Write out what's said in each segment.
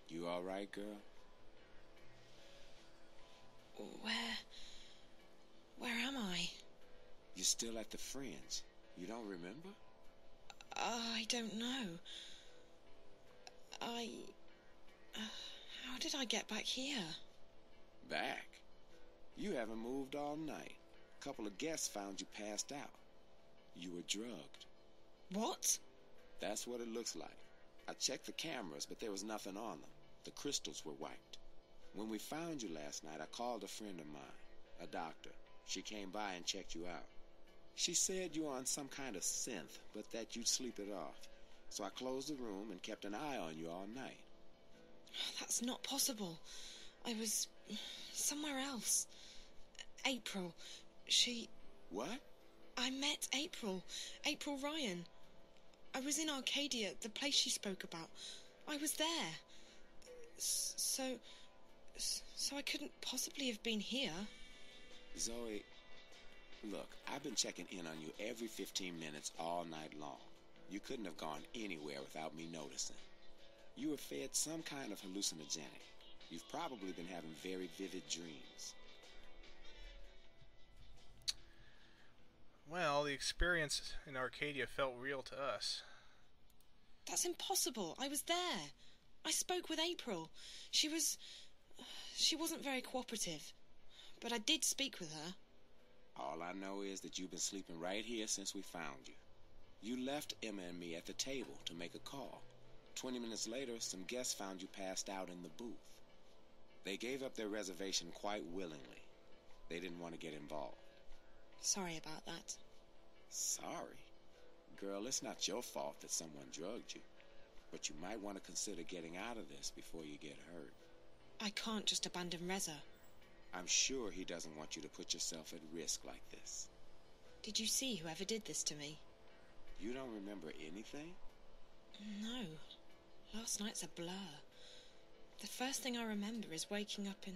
You all right, girl? Where am I? You're still at the Fringe. You don't remember? I don't know. How did I get back here? Back? You haven't moved all night. A couple of guests found you passed out. You were drugged. What? That's what it looks like. I checked the cameras, but there was nothing on them. The crystals were wiped. When we found you last night, I called a friend of mine, a doctor. She came by and checked you out. She said you were on some kind of synth, but that you'd sleep it off. So I closed the room and kept an eye on you all night. That's not possible. I was somewhere else. April, she... What? I met April. April Ryan. I was in Arcadia, the place she spoke about. I was there. So I couldn't possibly have been here. Zoe, look, I've been checking in on you every 15 minutes all night long. You couldn't have gone anywhere without me noticing. You were fed some kind of hallucinogenic. You've probably been having very vivid dreams. Well, the experience in Arcadia felt real to us. That's impossible. I was there. I spoke with April. She wasn't very cooperative. But I did speak with her. All I know is that you've been sleeping right here since we found you. You left Emma and me at the table to make a call. 20 minutes later, some guests found you passed out in the booth. They gave up their reservation quite willingly. They didn't want to get involved. Sorry about that. Sorry? Girl, it's not your fault that someone drugged you. But you might want to consider getting out of this before you get hurt. I can't just abandon Reza. I'm sure he doesn't want you to put yourself at risk like this. Did you see whoever did this to me? You don't remember anything? No. Last night's a blur. The first thing I remember is waking up in...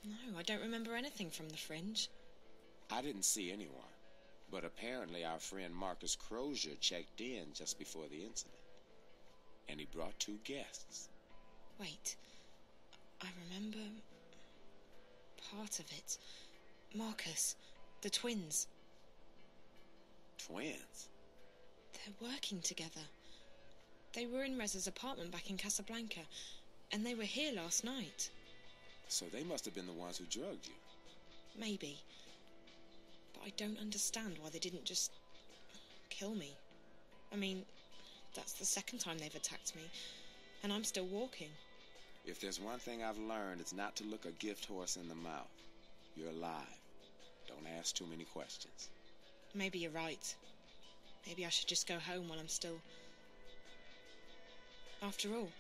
No, I don't remember anything from the Fringe. I didn't see anyone. But apparently our friend Marcus Crozier checked in just before the incident. And he brought 2 guests. Wait. I remember... part of it. Marcus. The twins. Twins? They're working together. They were in Reza's apartment back in Casablanca, and they were here last night. So they must have been the ones who drugged you. Maybe. But I don't understand why they didn't just... kill me. I mean, that's the second time they've attacked me, and I'm still walking. If there's one thing I've learned, it's not to look a gift horse in the mouth. You're alive. Don't ask too many questions. Maybe you're right. Maybe I should just go home while I'm still... After all,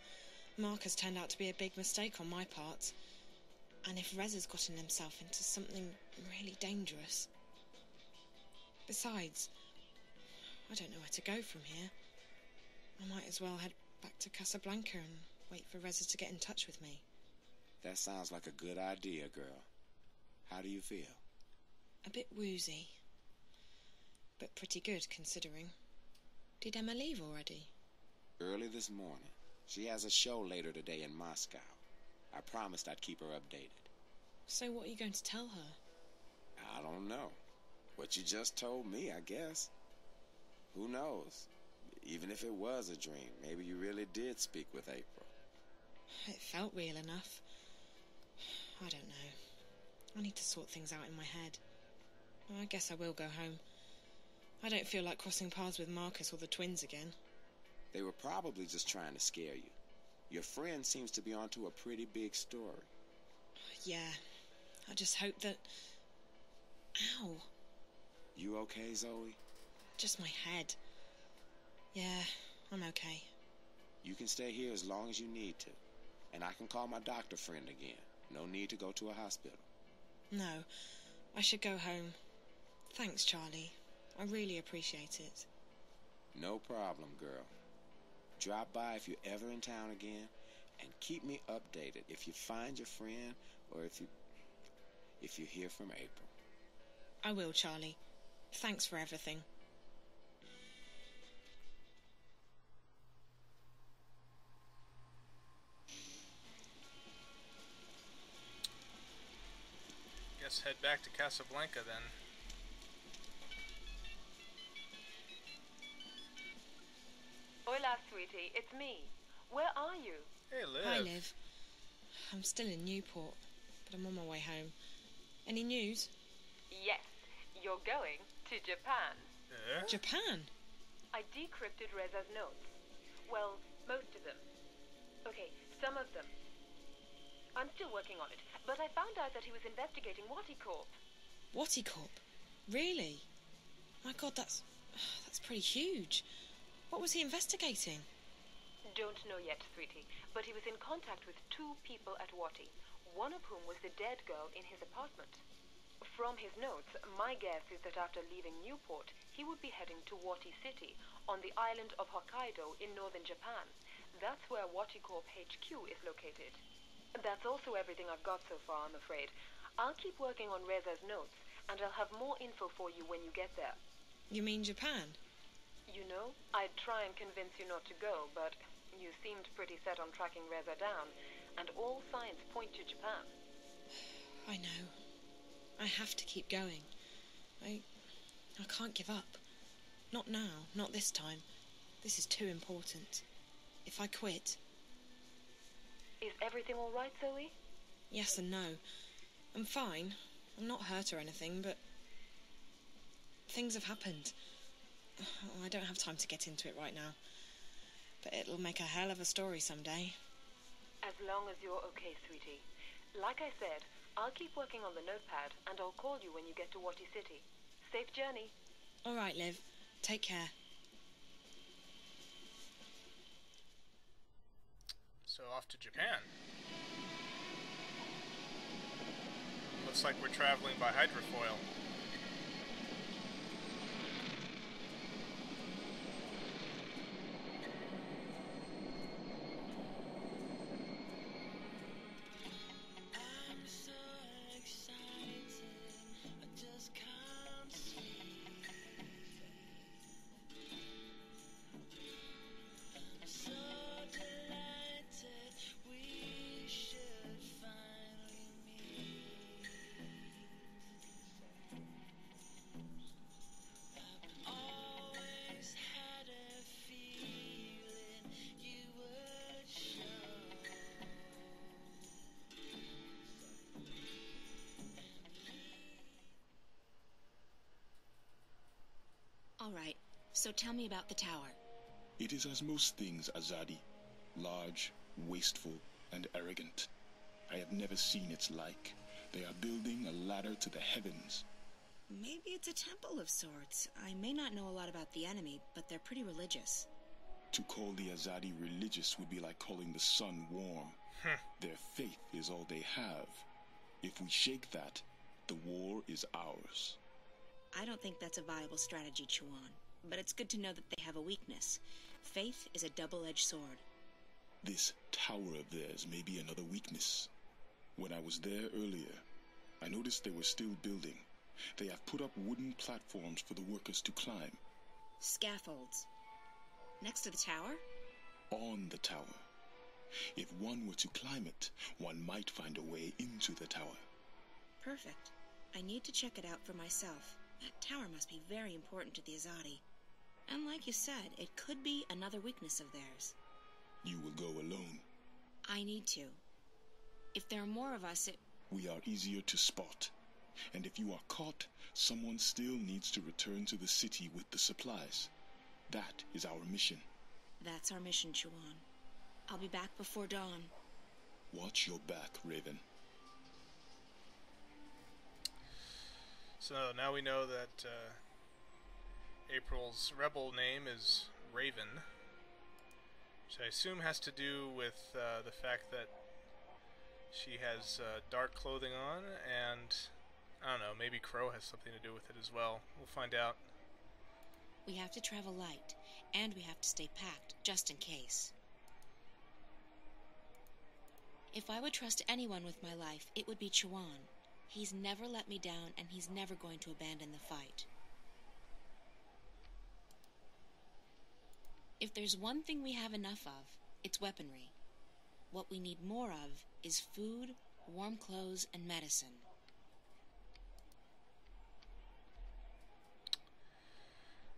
Marcus turned out to be a big mistake on my part. And if Reza's gotten himself into something really dangerous... Besides, I don't know where to go from here. I might as well head back to Casablanca and wait for Reza to get in touch with me. That sounds like a good idea, girl. How do you feel? A bit woozy. But pretty good, considering. Did Emma leave already? Early this morning. She has a show later today in Moscow. I promised I'd keep her updated. So what are you going to tell her? I don't know. What you just told me, I guess. Who knows? Even if it was a dream, maybe you really did speak with April. It felt real enough. I don't know. I need to sort things out in my head. I guess I will go home. I don't feel like crossing paths with Marcus or the twins again. They were probably just trying to scare you. Your friend seems to be onto a pretty big story. Yeah, I just hope that... Ow. You okay, Zoe? Just my head. Yeah, I'm okay. You can stay here as long as you need to. And I can call my doctor friend again. No need to go to a hospital. No, I should go home. Thanks, Charlie. I really appreciate it. No problem, girl. Drop by if you're ever in town again, and keep me updated if you find your friend or if you hear from April. I will, Charlie. Thanks for everything. Let's head back to Casablanca then. Hola, sweetie. It's me. Where are you? Hey, Liv. Hi, Liv. I'm still in Newport, but I'm on my way home. Any news? Yes, you're going to Japan. Japan? I decrypted Reza's notes. Well, most of them. Okay, some of them. I'm still working on it, but I found out that he was investigating Waticorp. Waticorp? Really? My God, that's pretty huge. What was he investigating? Don't know yet, sweetie, but he was in contact with 2 people at Wati, one of whom was the dead girl in his apartment. From his notes, my guess is that after leaving Newport, he would be heading to Wati City, on the island of Hokkaido in northern Japan. That's where Waticorp HQ is located. That's also everything I've got so far, I'm afraid. I'll keep working on Reza's notes, and I'll have more info for you when you get there. You mean Japan? You know, I'd try and convince you not to go, but you seemed pretty set on tracking Reza down, and all signs point to Japan. I know. I have to keep going. I can't give up. Not now, not this time. This is too important. If I quit... Is everything all right, Zoe? Yes and no. I'm fine. I'm not hurt or anything, but... things have happened. I don't have time to get into it right now. But it'll make a hell of a story someday. As long as you're okay, sweetie. Like I said, I'll keep working on the notepad, and I'll call you when you get to Wati City. Safe journey. All right, Liv. Take care. So off to Japan. Looks like we're traveling by hydrofoil. All right, so tell me about the tower. It is as most things, Azadi. Large, wasteful, and arrogant. I have never seen its like. They are building a ladder to the heavens. Maybe it's a temple of sorts. I may not know a lot about the enemy, but they're pretty religious. To call the Azadi religious would be like calling the sun warm. Their faith is all they have. If we shake that, the war is ours. I don't think that's a viable strategy, Chuan. But it's good to know that they have a weakness. Faith is a double-edged sword. This tower of theirs may be another weakness. When I was there earlier, I noticed they were still building. They have put up wooden platforms for the workers to climb. Scaffolds. Next to the tower? On the tower. If one were to climb it, one might find a way into the tower. Perfect. I need to check it out for myself. That tower must be very important to the Azadi. And like you said, it could be another weakness of theirs. You will go alone. I need to. If there are more of us, We are easier to spot. And if you are caught, someone still needs to return to the city with the supplies. That is our mission. That's our mission, Chuan. I'll be back before dawn. Watch your back, Raven. So now we know that April's rebel name is Raven, which I assume has to do with the fact that she has dark clothing on, and I don't know, maybe Crow has something to do with it as well. We'll find out. We have to travel light, and we have to stay packed, just in case. If I would trust anyone with my life, it would be Chuan. He's never let me down, and he's never going to abandon the fight. If there's one thing we have enough of, it's weaponry. What we need more of is food, warm clothes, and medicine.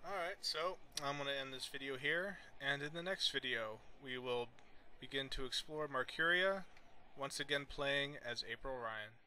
Alright, so I'm going to end this video here, and in the next video we will begin to explore Mercuria, once again playing as April Ryan.